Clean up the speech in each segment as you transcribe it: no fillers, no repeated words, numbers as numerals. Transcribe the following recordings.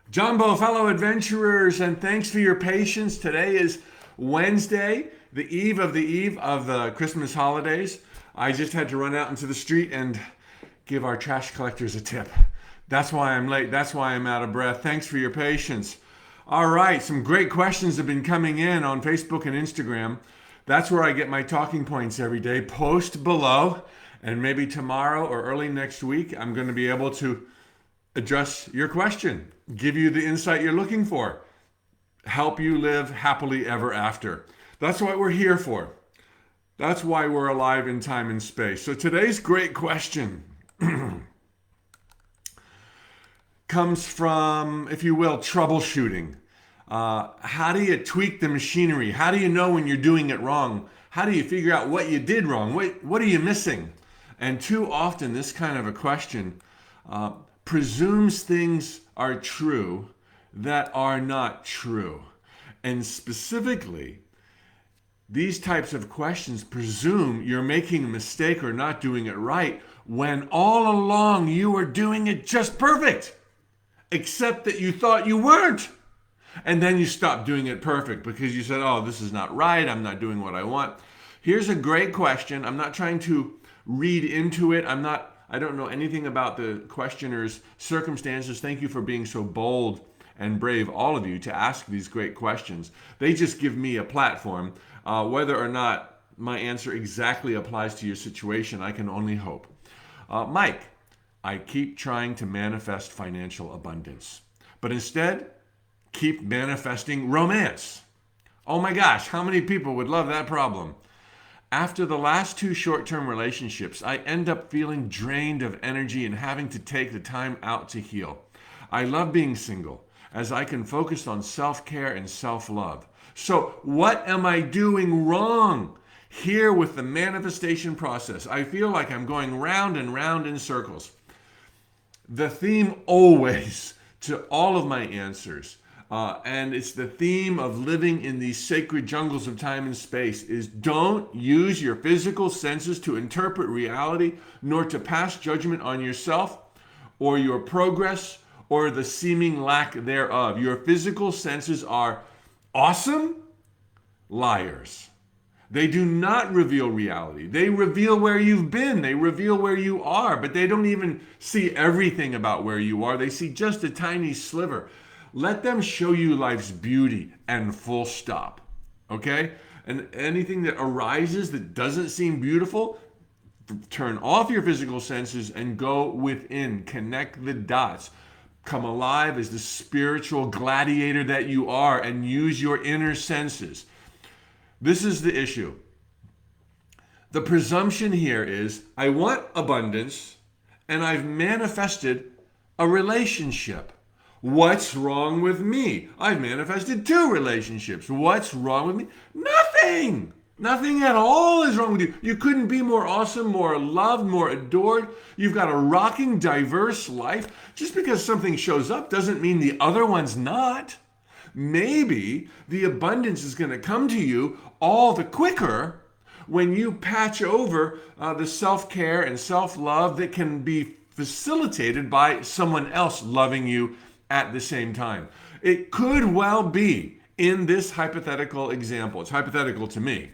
Jumbo, fellow adventurers, and thanks for your patience. Today is Wednesday, the eve of the Christmas holidays. I just had to run out into the street and give our trash collectors a tip. That's why I'm late. That's why I'm out of breath. Thanks for your patience. All right, some great questions have been coming in on Facebook and Instagram. That's where I get my talking points every day. Post below, and maybe tomorrow or early next week, I'm going to be able to address your question, give you the insight you're looking for, help you live happily ever after. That's what we're here for. That's why we're alive in time and space. So today's great question comes from, if you will, troubleshooting. How do you tweak the machinery? How do you know when you're doing it wrong? How do you figure out what you did wrong? What are you missing? And too often, this kind of a question presumes things are true that are not true. And specifically, these types of questions presume you're making a mistake or not doing it right when all along you were doing it just perfect, except that you thought you weren't. And then you stopped doing it perfect because you said, oh, this is not right. I'm not doing what I want. Here's a great question. I'm not trying to read into it. I don't know anything about the questioner's circumstances. Thank you for being so bold and brave, all of you, to ask these great questions. They just give me a platform. Whether or not my answer exactly applies to your situation, I can only hope. Mike, I keep trying to manifest financial abundance, but instead keep manifesting romance. Oh my gosh, how many people would love that problem? After the last two short-term relationships, I end up feeling drained of energy and having to take the time out to heal. I love being single, as I can focus on self-care and self-love. So what am I doing wrong? Here with the manifestation process, I feel like I'm going round and round in circles. The theme always to all of my answers, and it's the theme of living in these sacred jungles of time and space, is don't use your physical senses to interpret reality, nor to pass judgment on yourself or your progress or the seeming lack thereof. Your physical senses are awesome liars. They do not reveal reality. They reveal where you've been. They reveal where you are, but they don't even see everything about where you are. They see just a tiny sliver. Let them show you life's beauty and full stop. Okay? And anything that arises that doesn't seem beautiful, turn off your physical senses and go within. Connect the dots. Come alive as the spiritual gladiator that you are and use your inner senses. This is the issue. The presumption here is I want abundance and I've manifested a relationship. What's wrong with me? I've manifested two relationships. What's wrong with me? Nothing. Nothing at all is wrong with you. You couldn't be more awesome, more loved, more adored. You've got a rocking, diverse life. Just because something shows up doesn't mean the other one's not. Maybe the abundance is going to come to you all the quicker when you patch over the self-care and self-love that can be facilitated by someone else loving you at the same time. It could well be, in this hypothetical example, it's hypothetical to me,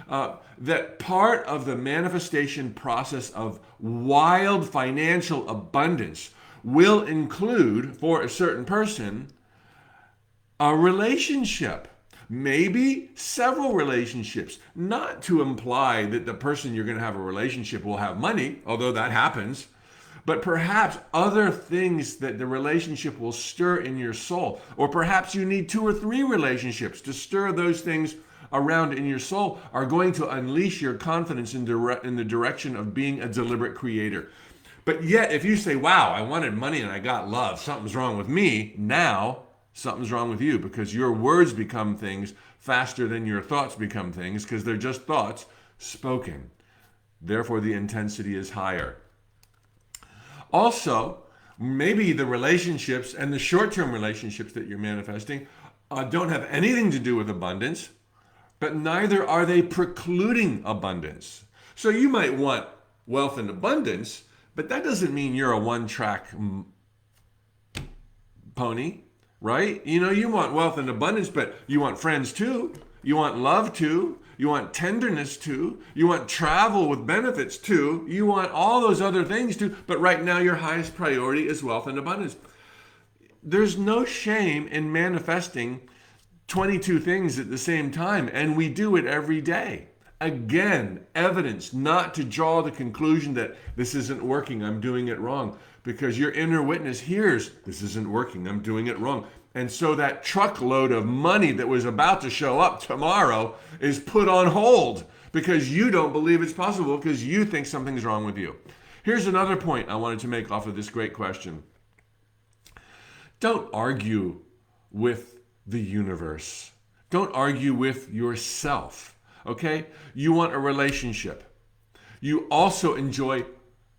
that part of the manifestation process of wild financial abundance will include, for a certain person, a relationship. Maybe several relationships. Not to imply that the person you're going to have a relationship will have money, although that happens, but perhaps other things that the relationship will stir in your soul. Or perhaps you need two or three relationships to stir those things around in your soul, are going to unleash your confidence in the direction of being a deliberate creator. But yet, if you say, wow, I wanted money and I got love, something's wrong with me, now something's wrong with you, because your words become things faster than your thoughts become things, because they're just thoughts spoken. Therefore, the intensity is higher. Also, maybe the relationships and the short-term relationships that you're manifesting don't have anything to do with abundance, but neither are they precluding abundance. So you might want wealth and abundance, but that doesn't mean you're a one-track pony. right? You know, you want wealth and abundance, but you want friends too. You want love too. You want tenderness too. You want travel with benefits too. You want all those other things too. But right now, your highest priority is wealth and abundance. There's no shame in manifesting 22 things at the same time, and we do it every day. Again, evidence not to draw the conclusion that this isn't working, I'm doing it wrong, because your inner witness hears, this isn't working, I'm doing it wrong. And so that truckload of money that was about to show up tomorrow is put on hold because you don't believe it's possible because you think something's wrong with you. Here's another point I wanted to make off of this great question. Don't argue with the universe. Don't argue with yourself, okay? You want a relationship. You also enjoy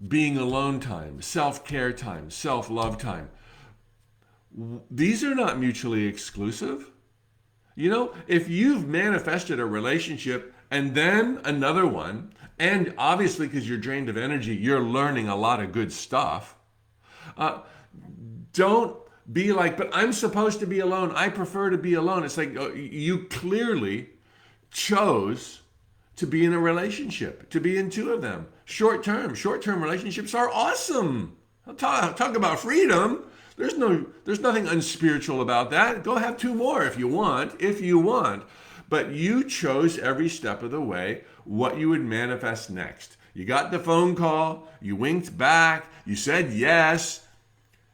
being alone time, self-care time, self-love time. These are not mutually exclusive. You know, if you've manifested a relationship and then another one, and obviously because you're drained of energy, you're learning a lot of good stuff, don't be like, but I'm supposed to be alone. I prefer to be alone. It's like you clearly chose to be in a relationship, to be in two of them. Short-term relationships are awesome. Talk about freedom. There's nothing unspiritual about that. Go have two more if you want. But you chose every step of the way what you would manifest next. You got the phone call, you winked back, you said yes.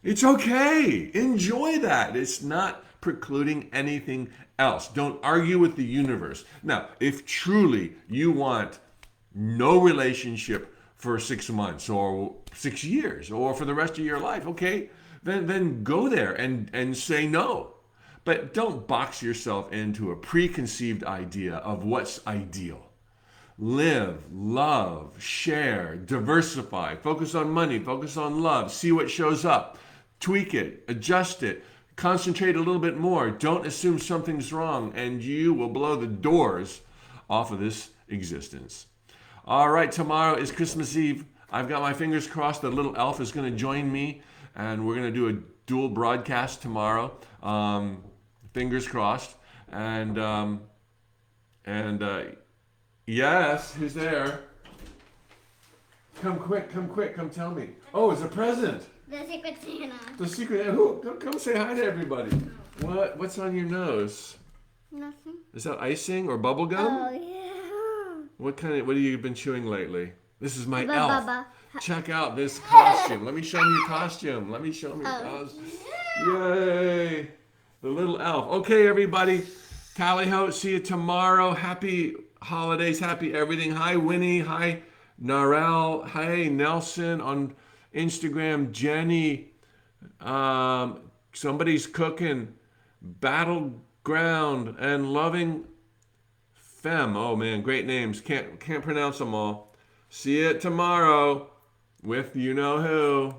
It's okay. Enjoy that. It's not precluding anything else. Don't argue with the universe. Now, if truly you want no relationship for 6 months or 6 years or for the rest of your life, okay, then go there and say no. But don't box yourself into a preconceived idea of what's ideal. Live, love, share, diversify, focus on money, focus on love, see what shows up. Tweak it, adjust it, concentrate a little bit more. Don't assume something's wrong, and you will blow the doors off of this existence. All right, tomorrow is Christmas Eve. I've got my fingers crossed that little elf is going to join me, and we're going to do a dual broadcast tomorrow. Fingers crossed. And yes, who's there? Come quick, come tell me. Oh, it's a present. The Secret Santa. The Secret Santa. Who? Come say hi to everybody. What's on your nose? Nothing. Is that icing or bubble gum? Oh, yeah. What have you been chewing lately? This is my elf. Baba. Check out this costume. Let me show you your costume. Yay! The little elf. Okay, everybody. Tally-ho. See you tomorrow. Happy holidays. Happy everything. Hi, Winnie. Hi, Narelle. Hi, Nelson on Instagram. Jenny. Somebody's cooking. Battleground and Loving Femme. Oh, man. Great names. Can't pronounce them all. See you tomorrow with you know who.